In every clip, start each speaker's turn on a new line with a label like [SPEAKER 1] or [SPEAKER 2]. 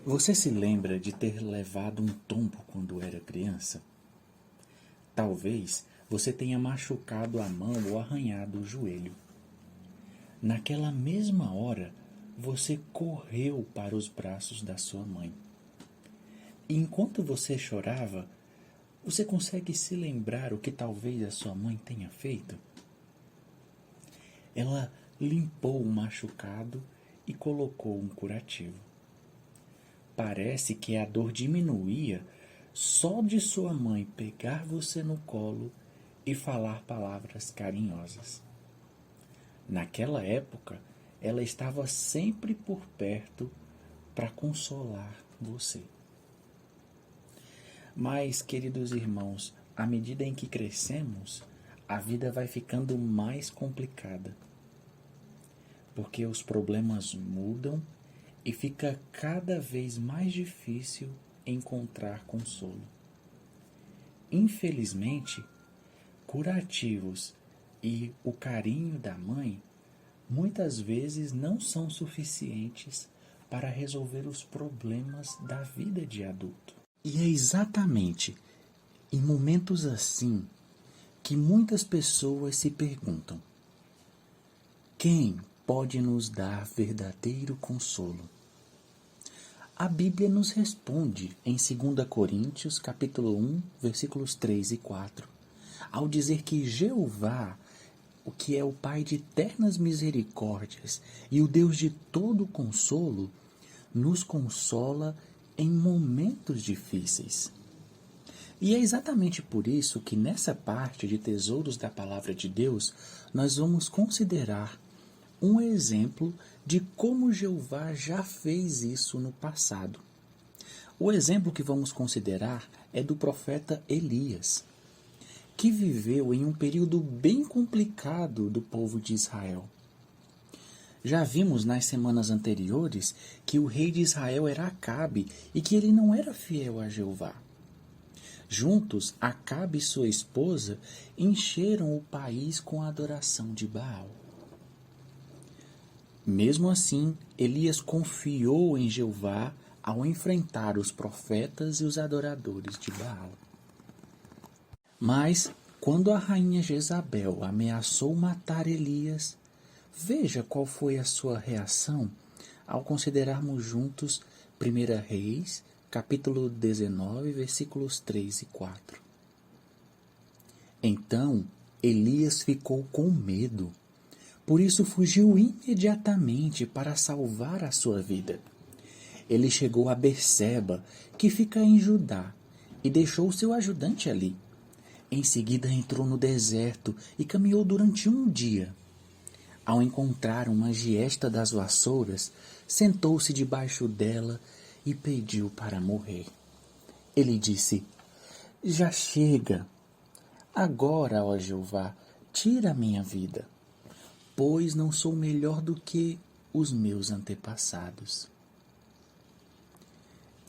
[SPEAKER 1] Você se lembra de ter levado um tombo quando era criança? Talvez você tenha machucado a mão ou arranhado o joelho. Naquela mesma hora, você correu para os braços da sua mãe. E enquanto você chorava, você consegue se lembrar o que talvez a sua mãe tenha feito? Ela limpou o machucado e colocou um curativo. Parece que a dor diminuía só de sua mãe pegar você no colo e falar palavras carinhosas. Naquela época, ela estava sempre por perto para consolar você. Mas, queridos irmãos, à medida em que crescemos, a vida vai ficando mais complicada, porque os problemas mudam e fica cada vez mais difícil encontrar consolo. Infelizmente, curativos e o carinho da mãe muitas vezes não são suficientes para resolver os problemas da vida de adulto. E é exatamente em momentos assim que muitas pessoas se perguntam: quem pode nos dar verdadeiro consolo? A Bíblia nos responde em 2 Coríntios, capítulo 1, versículos 3 e 4, ao dizer que Jeová, o que é o Pai de eternas misericórdias e o Deus de todo consolo, nos consola em momentos difíceis. E é exatamente por isso que nessa parte de Tesouros da Palavra de Deus, nós vamos considerar um exemplo de como Jeová já fez isso no passado. O exemplo que vamos considerar é do profeta Elias, que viveu em um período bem complicado do povo de Israel. Já vimos nas semanas anteriores que o rei de Israel era Acabe e que ele não era fiel a Jeová. Juntos, Acabe e sua esposa encheram o país com a adoração de Baal. Mesmo assim, Elias confiou em Jeová ao enfrentar os profetas e os adoradores de Baal. Mas, quando a rainha Jezabel ameaçou matar Elias, veja qual foi a sua reação ao considerarmos juntos 1 Reis, capítulo 19, versículos 3 e 4. Então, Elias ficou com medo. Por isso fugiu imediatamente para salvar a sua vida. Ele chegou a Berseba, que fica em Judá, e deixou seu ajudante ali. Em seguida entrou no deserto e caminhou durante um dia. Ao encontrar uma giesta das vassouras, sentou-se debaixo dela e pediu para morrer. Ele disse: já chega. Agora, ó Jeová, tira a minha vida, pois não sou melhor do que os meus antepassados.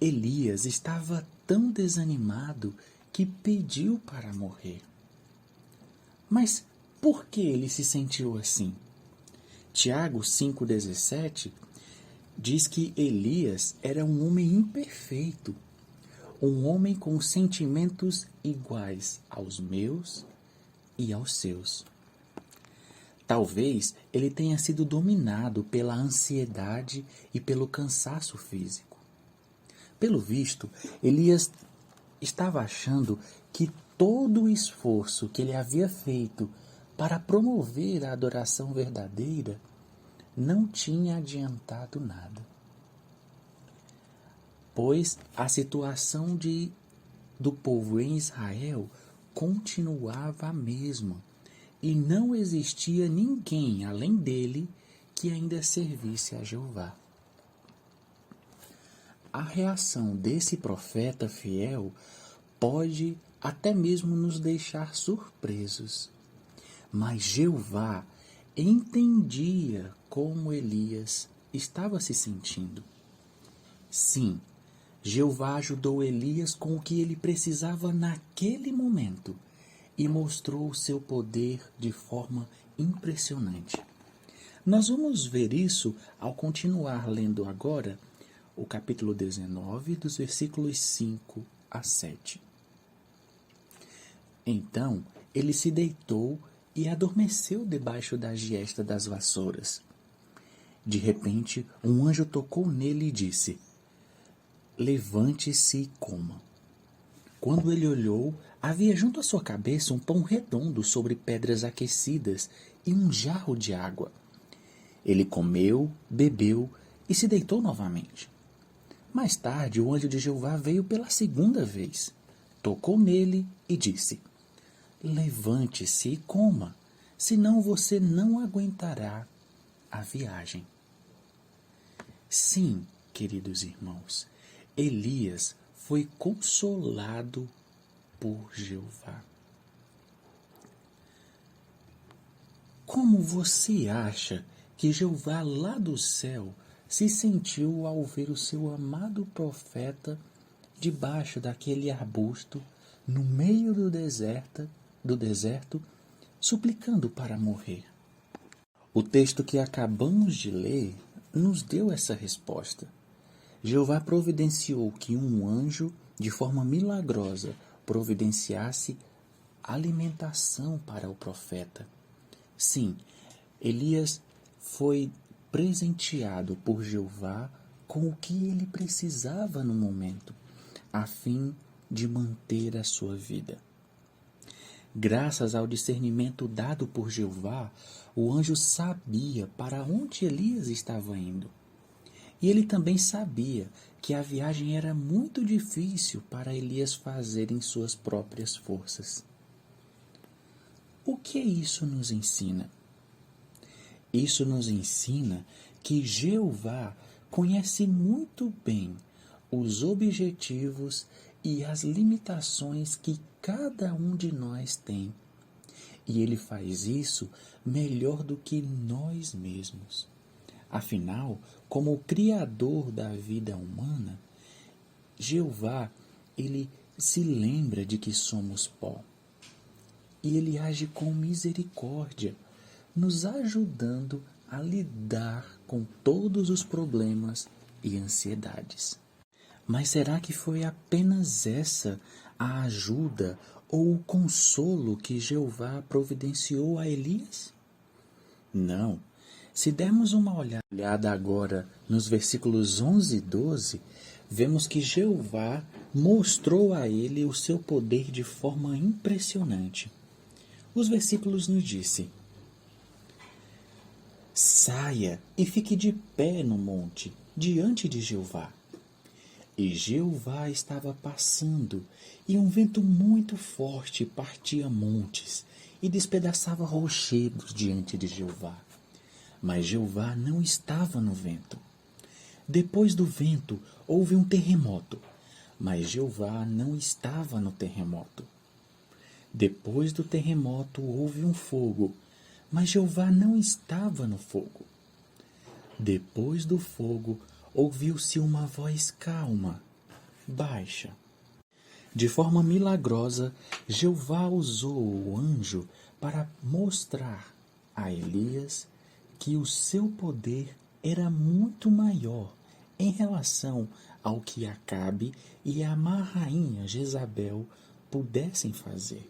[SPEAKER 1] Elias estava tão desanimado que pediu para morrer. Mas por que ele se sentiu assim? Tiago 5,17 diz que Elias era um homem imperfeito, um homem com sentimentos iguais aos meus e aos seus. Talvez ele tenha sido dominado pela ansiedade e pelo cansaço físico. Pelo visto, Elias estava achando que todo o esforço que ele havia feito para promover a adoração verdadeira não tinha adiantado nada. Pois a situação do povo em Israel continuava a mesma. E não existia ninguém além dele que ainda servisse a Jeová. A reação desse profeta fiel pode até mesmo nos deixar surpresos. Mas Jeová entendia como Elias estava se sentindo. Sim, Jeová ajudou Elias com o que ele precisava naquele momento e mostrou o seu poder de forma impressionante. Nós vamos ver isso ao continuar lendo agora o capítulo 19, dos versículos 5 a 7. Então ele se deitou e adormeceu debaixo da giesta das vassouras. De repente, um anjo tocou nele e disse: Levante-se e coma. Quando ele olhou, havia junto à sua cabeça um pão redondo sobre pedras aquecidas e um jarro de água. Ele comeu, bebeu e se deitou novamente. Mais tarde, o anjo de Jeová veio pela segunda vez, tocou nele e disse: Levante-se e coma, senão você não aguentará a viagem. Sim, queridos irmãos, Elias foi consolado por Jeová. Como você acha que Jeová lá do céu se sentiu ao ver o seu amado profeta debaixo daquele arbusto, no meio do deserto, suplicando para morrer? O texto que acabamos de ler nos deu essa resposta. Jeová providenciou que um anjo, de forma milagrosa, providenciasse alimentação para o profeta. Sim, Elias foi presenteado por Jeová com o que ele precisava no momento, a fim de manter a sua vida. Graças ao discernimento dado por Jeová, o anjo sabia para onde Elias estava indo. E ele também sabia que a viagem era muito difícil para Elias fazer em suas próprias forças. O que isso nos ensina? Isso nos ensina que Jeová conhece muito bem os objetivos e as limitações que cada um de nós tem. E ele faz isso melhor do que nós mesmos. Afinal, como o Criador da vida humana, Jeová, ele se lembra de que somos pó. E ele age com misericórdia, nos ajudando a lidar com todos os problemas e ansiedades. Mas será que foi apenas essa a ajuda ou o consolo que Jeová providenciou a Elias? Não. Se dermos uma olhada agora nos versículos 11 e 12, vemos que Jeová mostrou a ele o seu poder de forma impressionante. Os versículos nos dizem: Saia e fique de pé no monte, diante de Jeová. E Jeová estava passando, e um vento muito forte partia montes e despedaçava rochedos diante de Jeová. Mas Jeová não estava no vento. Depois do vento houve um terremoto, mas Jeová não estava no terremoto. Depois do terremoto houve um fogo, mas Jeová não estava no fogo. Depois do fogo ouviu-se uma voz calma, baixa. De forma milagrosa, Jeová usou o anjo para mostrar a Elias que o seu poder era muito maior em relação ao que Acabe e a má rainha Jezabel pudessem fazer.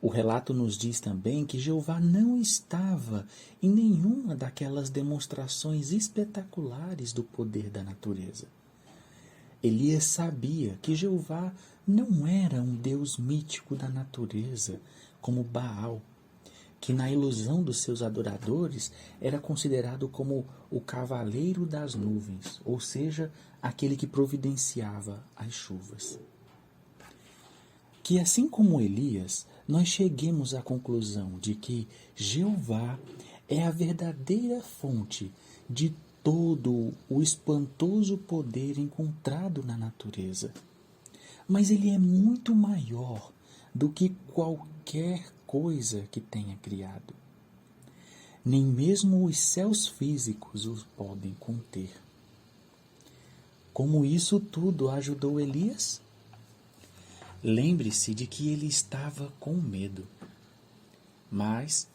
[SPEAKER 1] O relato nos diz também que Jeová não estava em nenhuma daquelas demonstrações espetaculares do poder da natureza. Elias sabia que Jeová não era um deus mítico da natureza, como Baal, que na ilusão dos seus adoradores era considerado como o cavaleiro das nuvens, ou seja, aquele que providenciava as chuvas. Que assim como Elias, nós cheguemos à conclusão de que Jeová é a verdadeira fonte de todo o espantoso poder encontrado na natureza. Mas ele é muito maior do que qualquer coisa que tenha criado. Nem mesmo os céus físicos os podem conter. Como isso tudo ajudou Elias? Lembre-se de que ele estava com medo. Mas,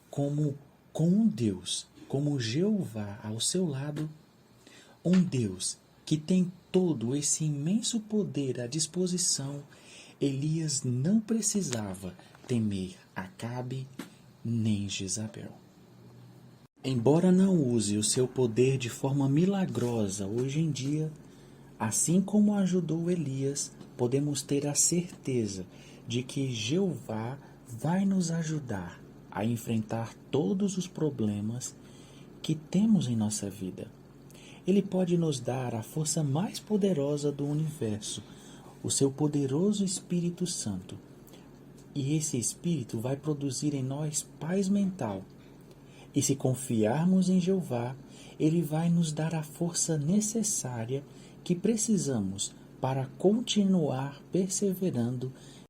[SPEAKER 1] como com um Deus, como Jeová ao seu lado, Um Deus que tem todo esse imenso poder à disposição, Elias não precisava temer Acabe nem Jezabel. Embora não use o seu poder de forma milagrosa hoje em dia, assim como ajudou Elias, podemos ter a certeza de que Jeová vai nos ajudar a enfrentar todos os problemas que temos em nossa vida. Ele pode nos dar a força mais poderosa do universo, o seu poderoso Espírito Santo. E esse Espírito vai produzir em nós paz mental. E se confiarmos em Jeová, Ele vai nos dar a força necessária que precisamos para continuar perseverando